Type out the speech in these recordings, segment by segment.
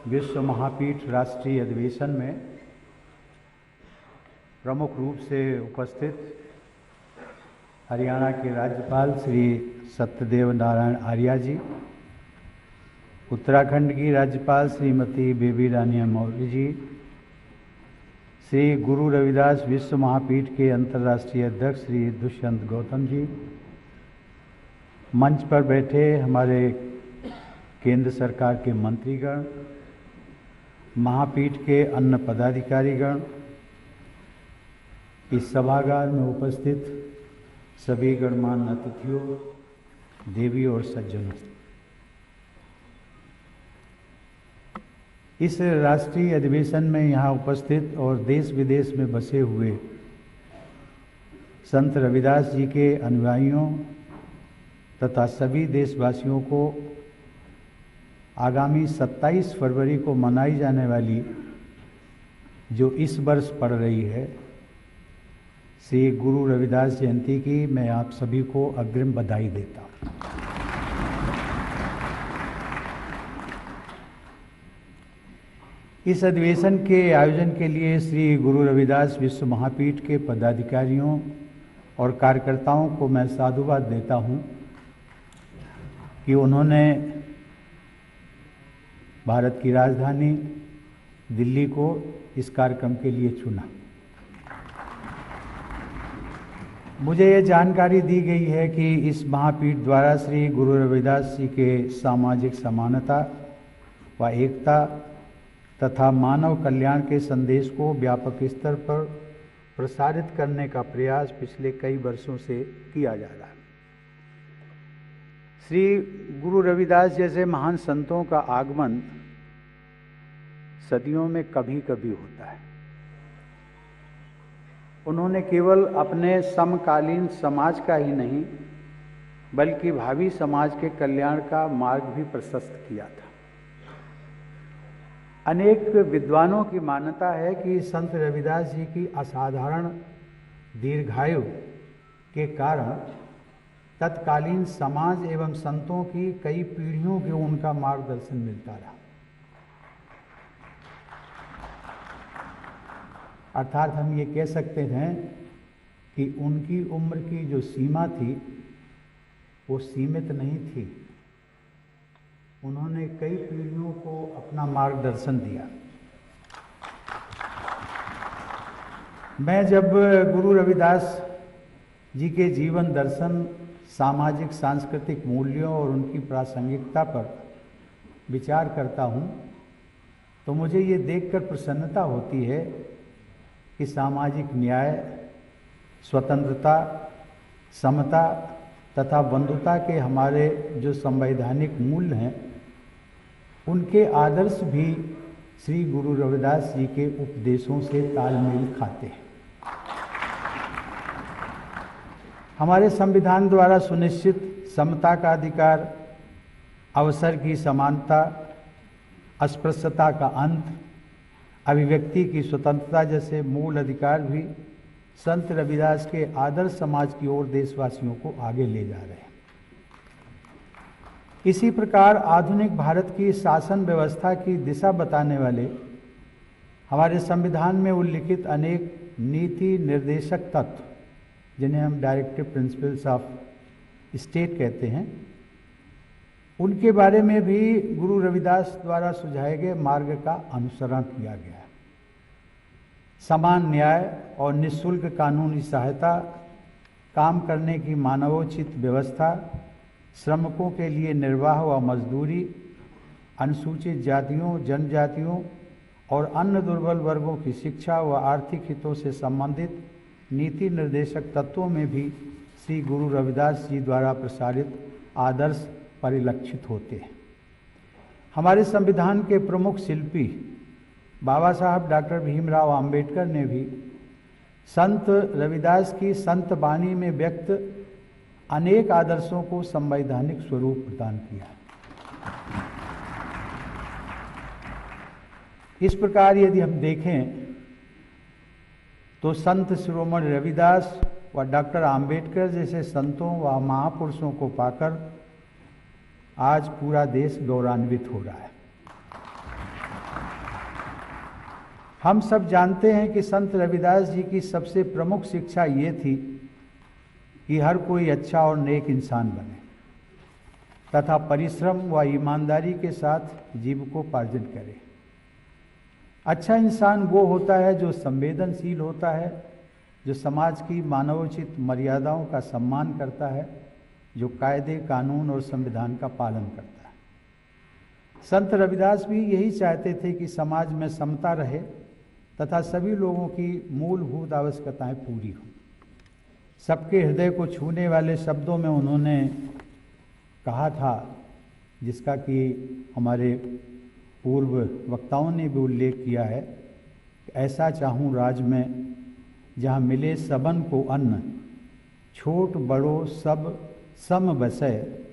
विश्व महापीठ राष्ट्रीय अधिवेशन में प्रमुख रूप से उपस्थित हरियाणा के राज्यपाल श्री सत्यदेव नारायण आर्य जी, उत्तराखंड की राज्यपाल श्रीमती बेबी रानी मौर्य जी, श्री गुरु रविदास विश्व महापीठ के अंतर्राष्ट्रीय अध्यक्ष श्री दुष्यंत गौतम जी, मंच पर बैठे हमारे केंद्र सरकार के मंत्रीगण, महापीठ के अन्य पदाधिकारीगण, इस सभागार में उपस्थित सभी गणमान्य अतिथियों, देवी और सज्जनों, इस राष्ट्रीय अधिवेशन में यहाँ उपस्थित और देश विदेश में बसे हुए संत रविदास जी के अनुयायियों तथा सभी देशवासियों को आगामी 27 फरवरी को मनाई जाने वाली जो इस वर्ष पड़ रही है श्री गुरु रविदास जयंती की मैं आप सभी को अग्रिम बधाई देता हूँ। इस अधिवेशन के आयोजन के लिए श्री गुरु रविदास विश्व महापीठ के पदाधिकारियों और कार्यकर्ताओं को मैं साधुवाद देता हूँ कि उन्होंने भारत की राजधानी दिल्ली को इस कार्यक्रम के लिए चुना। मुझे ये जानकारी दी गई है कि इस महापीठ द्वारा श्री गुरु रविदास जी के सामाजिक समानता व एकता तथा मानव कल्याण के संदेश को व्यापक स्तर पर प्रसारित करने का प्रयास पिछले कई वर्षों से किया जा रहा है। श्री गुरु रविदास जैसे महान संतों का आगमन सदियों में कभी कभी होता है। उन्होंने केवल अपने समकालीन समाज का ही नहीं बल्कि भावी समाज के कल्याण का मार्ग भी प्रशस्त किया था। अनेक विद्वानों की मान्यता है कि संत रविदास जी की असाधारण दीर्घायु के कारण तत्कालीन समाज एवं संतों की कई पीढ़ियों को उनका मार्गदर्शन मिलता रहा। अर्थात हम ये कह सकते हैं कि उनकी उम्र की जो सीमा थी वो सीमित नहीं थी। उन्होंने कई पीढ़ियों को अपना मार्गदर्शन दिया। मैं जब गुरु रविदास जी के जीवन दर्शन, सामाजिक सांस्कृतिक मूल्यों और उनकी प्रासंगिकता पर विचार करता हूँ तो मुझे ये देखकर प्रसन्नता होती है कि सामाजिक न्याय, स्वतंत्रता, समता तथा बंधुता के हमारे जो संवैधानिक मूल्य हैं उनके आदर्श भी श्री गुरु रविदास जी के उपदेशों से तालमेल खाते हैं। हमारे संविधान द्वारा सुनिश्चित समता का अधिकार, अवसर की समानता, अस्पृश्यता का अंत, अभिव्यक्ति की स्वतंत्रता जैसे मूल अधिकार भी संत रविदास के आदर्श समाज की ओर देशवासियों को आगे ले जा रहे हैं। इसी प्रकार आधुनिक भारत की शासन व्यवस्था की दिशा बताने वाले हमारे संविधान में उल्लिखित अनेक नीति निर्देशक तत्व, जिन्हें हम डायरेक्टिव प्रिंसिपल्स ऑफ स्टेट कहते हैं, उनके बारे में भी गुरु रविदास द्वारा सुझाए गए मार्ग का अनुसरण किया गया है। समान न्याय और निःशुल्क कानूनी सहायता, काम करने की मानवोचित व्यवस्था, श्रमिकों के लिए निर्वाह व मजदूरी, अनुसूचित जातियों, जनजातियों और अन्य दुर्बल वर्गों की शिक्षा व आर्थिक हितों से संबंधित नीति निर्देशक तत्वों में भी श्री गुरु रविदास जी द्वारा प्रसारित आदर्श परिलक्षित होते हैं। हमारे संविधान के प्रमुख शिल्पी बाबा साहब डॉक्टर भीमराव अंबेडकर ने भी संत रविदास की संत वाणी में व्यक्त अनेक आदर्शों को संवैधानिक स्वरूप प्रदान किया। इस प्रकार यदि हम देखें तो संत शिरोमणि रविदास व डॉक्टर आम्बेडकर जैसे संतों व महापुरुषों को पाकर आज पूरा देश गौरवान्वित हो रहा है। हम सब जानते हैं कि संत रविदास जी की सबसे प्रमुख शिक्षा ये थी कि हर कोई अच्छा और नेक इंसान बने तथा परिश्रम व ईमानदारी के साथ जीविकोपार्जन करे। अच्छा इंसान वो होता है जो संवेदनशील होता है, जो समाज की मानवोचित मर्यादाओं का सम्मान करता है, जो कायदे कानून और संविधान का पालन करता है। संत रविदास भी यही चाहते थे कि समाज में समता रहे तथा सभी लोगों की मूलभूत आवश्यकताएं पूरी हों। सबके हृदय को छूने वाले शब्दों में उन्होंने कहा था, जिसका कि हमारे पूर्व वक्ताओं ने भी उल्लेख किया है, ऐसा चाहूँ राज में जहाँ मिले सबन को अन्न, छोट बड़ो सब सम बसै,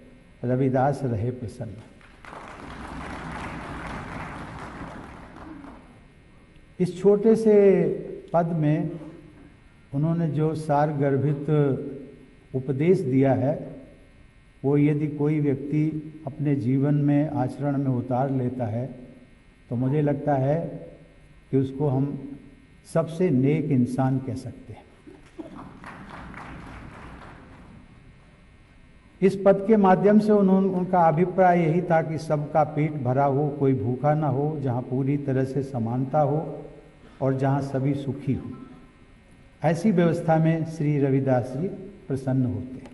रविदास रहे प्रसन्न। इस छोटे से पद में उन्होंने जो सारगर्भित उपदेश दिया है, वो यदि कोई व्यक्ति अपने जीवन में आचरण में उतार लेता है तो मुझे लगता है कि उसको हम सबसे नेक इंसान कह सकते हैं। इस पद के माध्यम से उनका अभिप्राय यही था कि सबका पेट भरा हो, कोई भूखा ना हो, जहाँ पूरी तरह से समानता हो और जहाँ सभी सुखी हो। ऐसी व्यवस्था में श्री रविदास जी प्रसन्न होते हैं।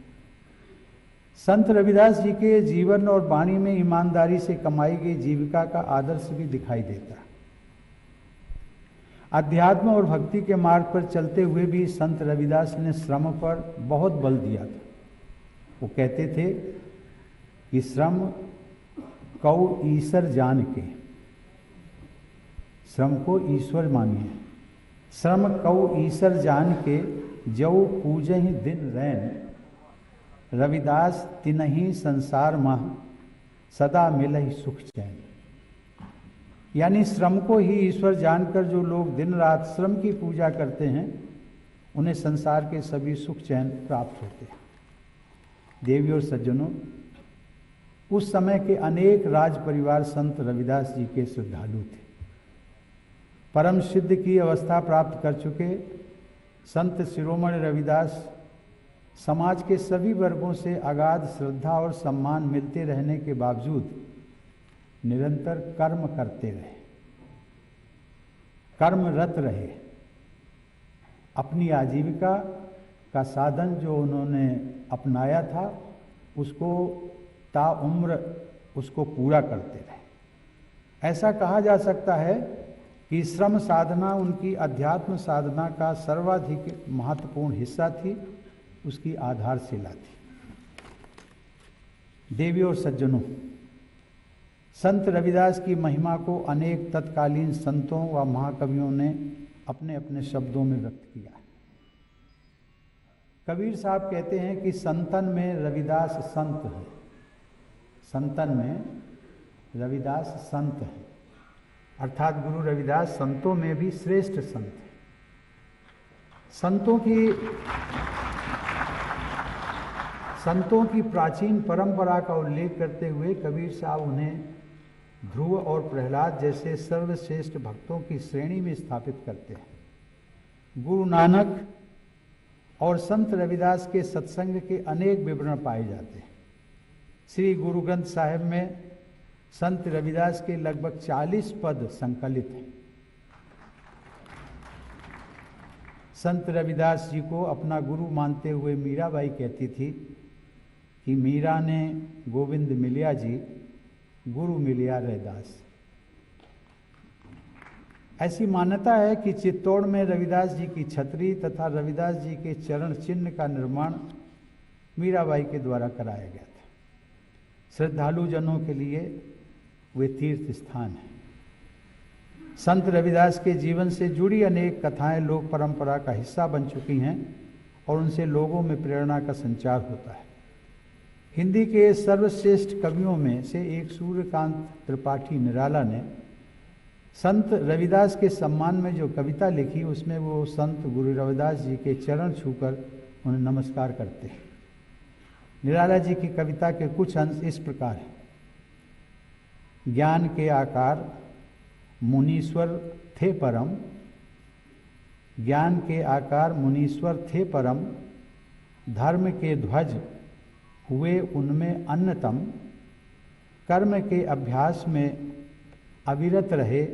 संत रविदास जी के जीवन और वाणी में ईमानदारी से कमाई गई जीविका का आदर्श भी दिखाई देता है। अध्यात्म और भक्ति के मार्ग पर चलते हुए भी संत रविदास ने श्रम पर बहुत बल दिया था। वो कहते थे कि श्रम कौ ईश्वर जान के, श्रम को ईश्वर मानिए, श्रम कौ ईश्वर जान के, जौ पूजहि दिन रैन, रविदास तिनहि संसार मह, सदा मिलहि सुख चैन। यानी श्रम को ही ईश्वर जानकर जो लोग दिन रात श्रम की पूजा करते हैं, उन्हें संसार के सभी सुख चैन प्राप्त होते हैं। देवी और सज्जनों, उस समय के अनेक राज परिवार संत रविदास जी के श्रद्धालु थे। परम सिद्ध की अवस्था प्राप्त कर चुके संत शिरोमणि रविदास समाज के सभी वर्गों से अगाध श्रद्धा और सम्मान मिलते रहने के बावजूद निरंतर कर्म करते रहे, कर्मरत रहे। अपनी आजीविका का साधन जो उन्होंने अपनाया था, उसको ताउम्र उसको पूरा करते रहे। ऐसा कहा जा सकता है कि श्रम साधना उनकी अध्यात्म साधना का सर्वाधिक महत्वपूर्ण हिस्सा थी, उसकी आधारशिला थी। देवी और सज्जनों, संत रविदास की महिमा को अनेक तत्कालीन संतों व महाकवियों ने अपने अपने शब्दों में व्यक्त किया है। कबीर साहब कहते हैं कि संतन में रविदास संत है, संतन में रविदास संत है, अर्थात गुरु रविदास संतों में भी श्रेष्ठ संत है। संतों की प्राचीन परंपरा का उल्लेख करते हुए कबीर साहब उन्हें ध्रुव और प्रहलाद जैसे सर्वश्रेष्ठ भक्तों की श्रेणी में स्थापित करते हैं। गुरु नानक और संत रविदास के सत्संग के अनेक विवरण पाए जाते हैं। श्री गुरु ग्रंथ साहिब में संत रविदास के लगभग 40 पद संकलित हैं। संत रविदास जी को अपना गुरु मानते हुए मीराबाई कहती थी कि मीरा ने गोविंद मिलिया जी, गुरु मिलिया रविदास। ऐसी मान्यता है कि चित्तौड़ में रविदास जी की छतरी तथा रविदास जी के चरण चिन्ह का निर्माण मीराबाई के द्वारा कराया गया था। श्रद्धालु जनों के लिए वे तीर्थ स्थान हैं। संत रविदास के जीवन से जुड़ी अनेक कथाएं लोक परंपरा का हिस्सा बन चुकी हैं और उनसे लोगों में प्रेरणा का संचार होता है। हिंदी के सर्वश्रेष्ठ कवियों में से एक सूर्यकांत त्रिपाठी निराला ने संत रविदास के सम्मान में जो कविता लिखी, उसमें वो संत गुरु रविदास जी के चरण छूकर उन्हें नमस्कार करते हैं। निराला जी की कविता के कुछ अंश इस प्रकार हैं। ज्ञान के आकार मुनीश्वर थे परम, ज्ञान के आकार मुनीश्वर थे परम, धर्म के ध्वज हुए उनमें अन्यतम, कर्म के अभ्यास में अविरत रहे,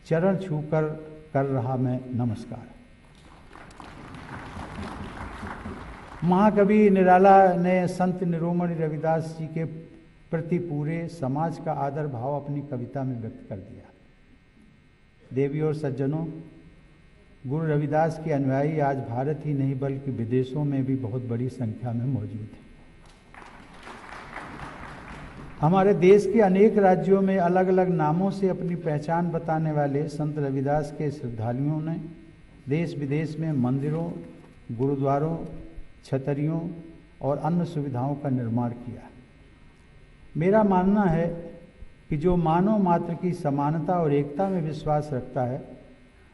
चरण छूकर कर रहा मैं नमस्कार। महाकवि निराला ने संत शिरोमणि रविदास जी के प्रति पूरे समाज का आदर भाव अपनी कविता में व्यक्त कर दिया। देवी और सज्जनों, गुरु रविदास के अनुयायी आज भारत ही नहीं बल्कि विदेशों में भी बहुत बड़ी संख्या में मौजूद हैं। हमारे देश के अनेक राज्यों में अलग अलग नामों से अपनी पहचान बताने वाले संत रविदास के श्रद्धालुओं ने देश विदेश में मंदिरों, गुरुद्वारों, छतरियों और अन्य सुविधाओं का निर्माण किया। मेरा मानना है कि जो मानव मात्र की समानता और एकता में विश्वास रखता है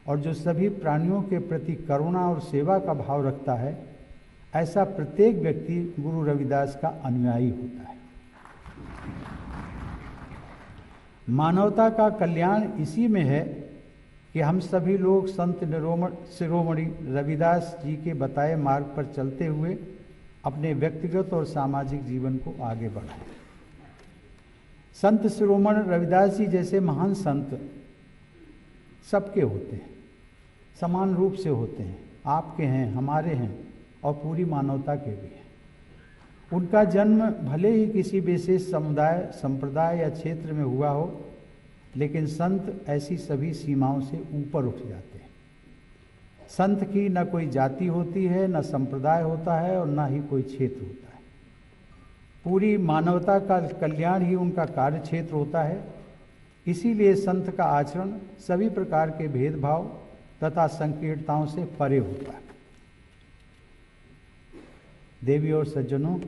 और जो सभी प्राणियों के प्रति करुणा और सेवा का भाव रखता है, ऐसा प्रत्येक व्यक्ति गुरु रविदास का अनुयायी होता है। मानवता का कल्याण इसी में है कि हम सभी लोग संत शिरोमणि रविदास जी के बताए मार्ग पर चलते हुए अपने व्यक्तिगत और सामाजिक जीवन को आगे बढ़ाएं। संत शिरोमणि रविदास जी जैसे महान संत सबके होते हैं, समान रूप से होते हैं, आपके हैं, हमारे हैं और पूरी मानवता के भी हैं। उनका जन्म भले ही किसी विशेष समुदाय, संप्रदाय या क्षेत्र में हुआ हो, लेकिन संत ऐसी सभी सीमाओं से ऊपर उठ जाते हैं। संत की न कोई जाति होती है, न संप्रदाय होता है और न ही कोई क्षेत्र होता है। पूरी मानवता का कल्याण ही उनका कार्य क्षेत्र होता है। इसीलिए संत का आचरण सभी प्रकार के भेदभाव तथा संकीर्णताओं से परे होता है। देवी और सज्जनों,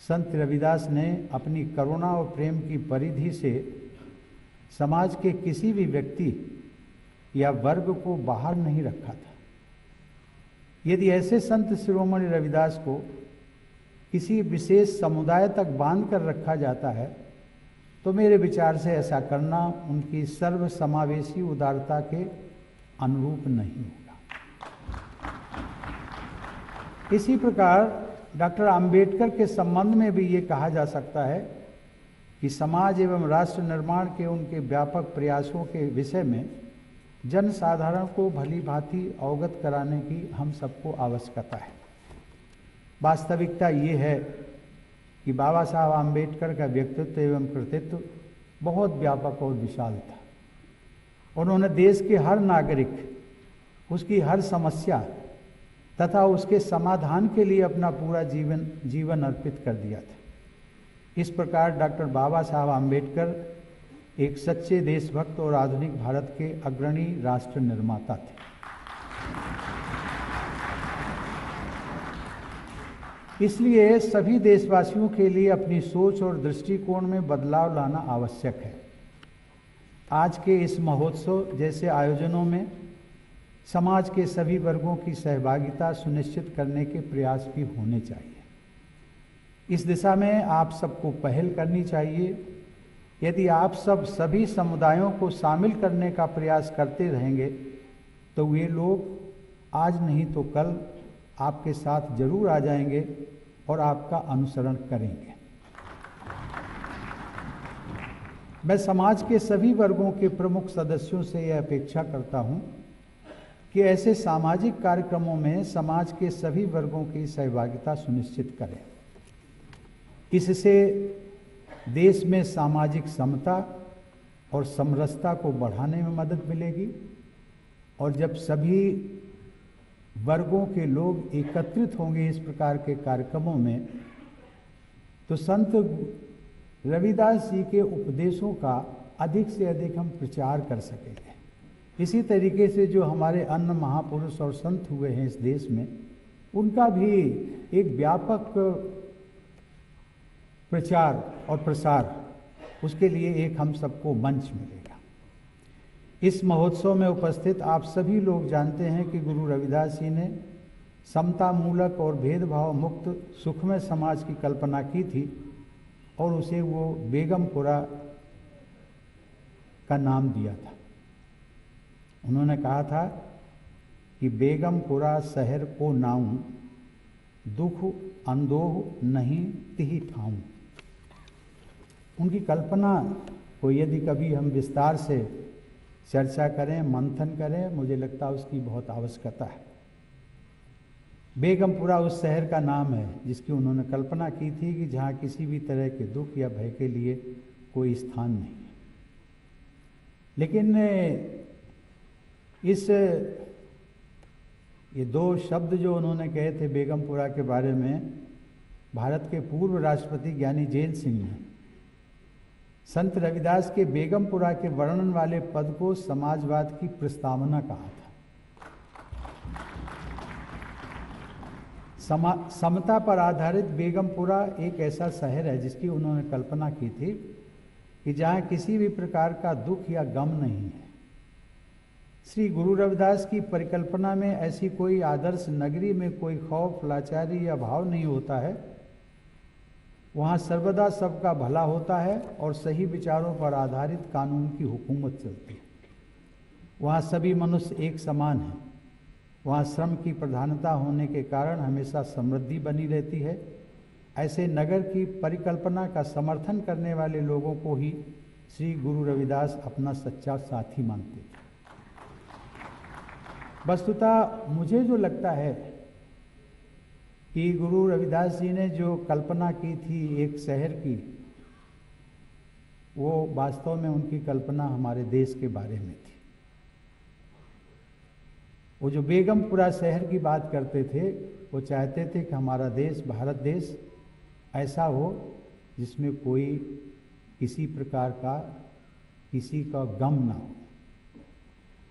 संत रविदास ने अपनी करुणा और प्रेम की परिधि से समाज के किसी भी व्यक्ति या वर्ग को बाहर नहीं रखा था। यदि ऐसे संत शिरोमणि रविदास को किसी विशेष समुदाय तक बांध कर रखा जाता है तो मेरे विचार से ऐसा करना उनकी सर्व समावेशी उदारता के अनुरूप नहीं होगा। इसी प्रकार डॉक्टर अंबेडकर के संबंध में भी ये कहा जा सकता है कि समाज एवं राष्ट्र निर्माण के उनके व्यापक प्रयासों के विषय में जन साधारण को भली भांति अवगत कराने की हम सबको आवश्यकता है। वास्तविकता ये है कि बाबा साहब आम्बेडकर का व्यक्तित्व एवं कृतित्व बहुत व्यापक और विशाल था। उन्होंने देश के हर नागरिक, उसकी हर समस्या तथा उसके समाधान के लिए अपना पूरा जीवन अर्पित कर दिया था। इस प्रकार डॉक्टर बाबा साहब आम्बेडकर एक सच्चे देशभक्त और आधुनिक भारत के अग्रणी राष्ट्र निर्माता थे। इसलिए सभी देशवासियों के लिए अपनी सोच और दृष्टिकोण में बदलाव लाना आवश्यक है। आज के इस महोत्सव जैसे आयोजनों में समाज के सभी वर्गों की सहभागिता सुनिश्चित करने के प्रयास भी होने चाहिए। इस दिशा में आप सबको पहल करनी चाहिए। यदि आप सभी समुदायों को शामिल करने का प्रयास करते रहेंगे तो वे लोग आज नहीं तो कल आपके साथ जरूर आ जाएंगे और आपका अनुसरण करेंगे। मैं समाज के सभी वर्गों के प्रमुख सदस्यों से यह अपेक्षा करता हूं कि ऐसे सामाजिक कार्यक्रमों में समाज के सभी वर्गों की सहभागिता सुनिश्चित करें। इससे देश में सामाजिक समता और समरसता को बढ़ाने में मदद मिलेगी और जब सभी वर्गों के लोग एकत्रित होंगे इस प्रकार के कार्यक्रमों में तो संत रविदास जी के उपदेशों का अधिक से अधिक हम प्रचार कर सकेंगे। इसी तरीके से जो हमारे अन्य महापुरुष और संत हुए हैं इस देश में, उनका भी एक व्यापक प्रचार और प्रसार, उसके लिए एक हम सबको मंच मिलेगा। इस महोत्सव में उपस्थित आप सभी लोग जानते हैं कि गुरु रविदास जी ने समता मूलक और भेदभाव मुक्त सुखमय समाज की कल्पना की थी और उसे वो बेगमपुरा का नाम दिया था। उन्होंने कहा था कि बेगमपुरा शहर को नाऊं, दुख अंदोह नहीं तिहि ठाऊं। उनकी कल्पना को यदि कभी हम विस्तार से चर्चा करें, मंथन करें, मुझे लगता है उसकी बहुत आवश्यकता है। बेगमपुरा उस शहर का नाम है जिसकी उन्होंने कल्पना की थी कि जहाँ किसी भी तरह के दुख या भय के लिए कोई स्थान नहीं है। लेकिन ये दो शब्द जो उन्होंने कहे थे बेगमपुरा के बारे में, भारत के पूर्व राष्ट्रपति ज्ञानी जैल सिंह ने संत रविदास के बेगमपुरा के वर्णन वाले पद को समाजवाद की प्रस्तावना कहा था। समता पर आधारित बेगमपुरा एक ऐसा शहर है जिसकी उन्होंने कल्पना की थी कि जहाँ किसी भी प्रकार का दुख या गम नहीं है। श्री गुरु रविदास की परिकल्पना में ऐसी कोई आदर्श नगरी में कोई खौफ, लाचारी या भाव नहीं होता है। वहाँ सर्वदा सबका भला होता है और सही विचारों पर आधारित कानून की हुकूमत चलती है। वहाँ सभी मनुष्य एक समान हैं। वहाँ श्रम की प्रधानता होने के कारण हमेशा समृद्धि बनी रहती है। ऐसे नगर की परिकल्पना का समर्थन करने वाले लोगों को ही श्री गुरु रविदास अपना सच्चा साथी मानते थे। वस्तुतः मुझे जो लगता है कि गुरु रविदास जी ने जो कल्पना की थी एक शहर की, वो वास्तव में उनकी कल्पना हमारे देश के बारे में थी। वो जो बेगमपुरा शहर की बात करते थे, वो चाहते थे कि हमारा देश, भारत देश ऐसा हो जिसमें कोई किसी प्रकार का किसी का गम ना हो।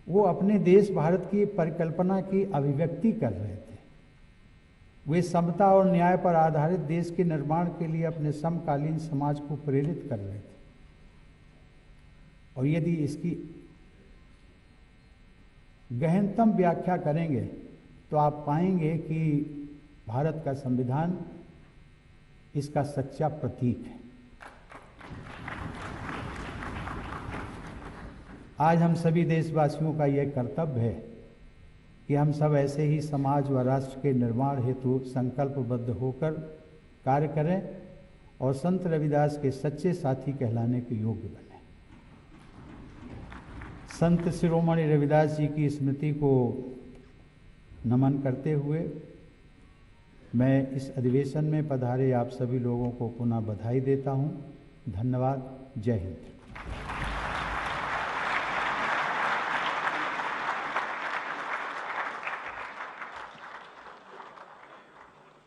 वो अपने देश भारत की परिकल्पना की अभिव्यक्ति कर रहे थे। वे समता और न्याय पर आधारित देश के निर्माण के लिए अपने समकालीन समाज को प्रेरित कर रहे थे। और यदि इसकी गहनतम व्याख्या करेंगे तो आप पाएंगे कि भारत का संविधान इसका सच्चा प्रतीक है। आज हम सभी देशवासियों का यह कर्तव्य है कि हम सब ऐसे ही समाज व राष्ट्र के निर्माण हेतु संकल्पबद्ध होकर कार्य करें और संत रविदास के सच्चे साथी कहलाने के योग्य बने। संत शिरोमणि रविदास जी की स्मृति को नमन करते हुए मैं इस अधिवेशन में पधारे आप सभी लोगों को पुनः बधाई देता हूं। धन्यवाद। जय हिंद।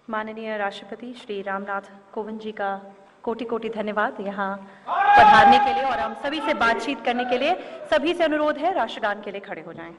माननीय राष्ट्रपति श्री रामनाथ कोविंद जी का कोटि कोटि धन्यवाद यहाँ पधारने के लिए और हम सभी से बातचीत करने के लिए। सभी से अनुरोध है राष्ट्रगान के लिए खड़े हो जाएं।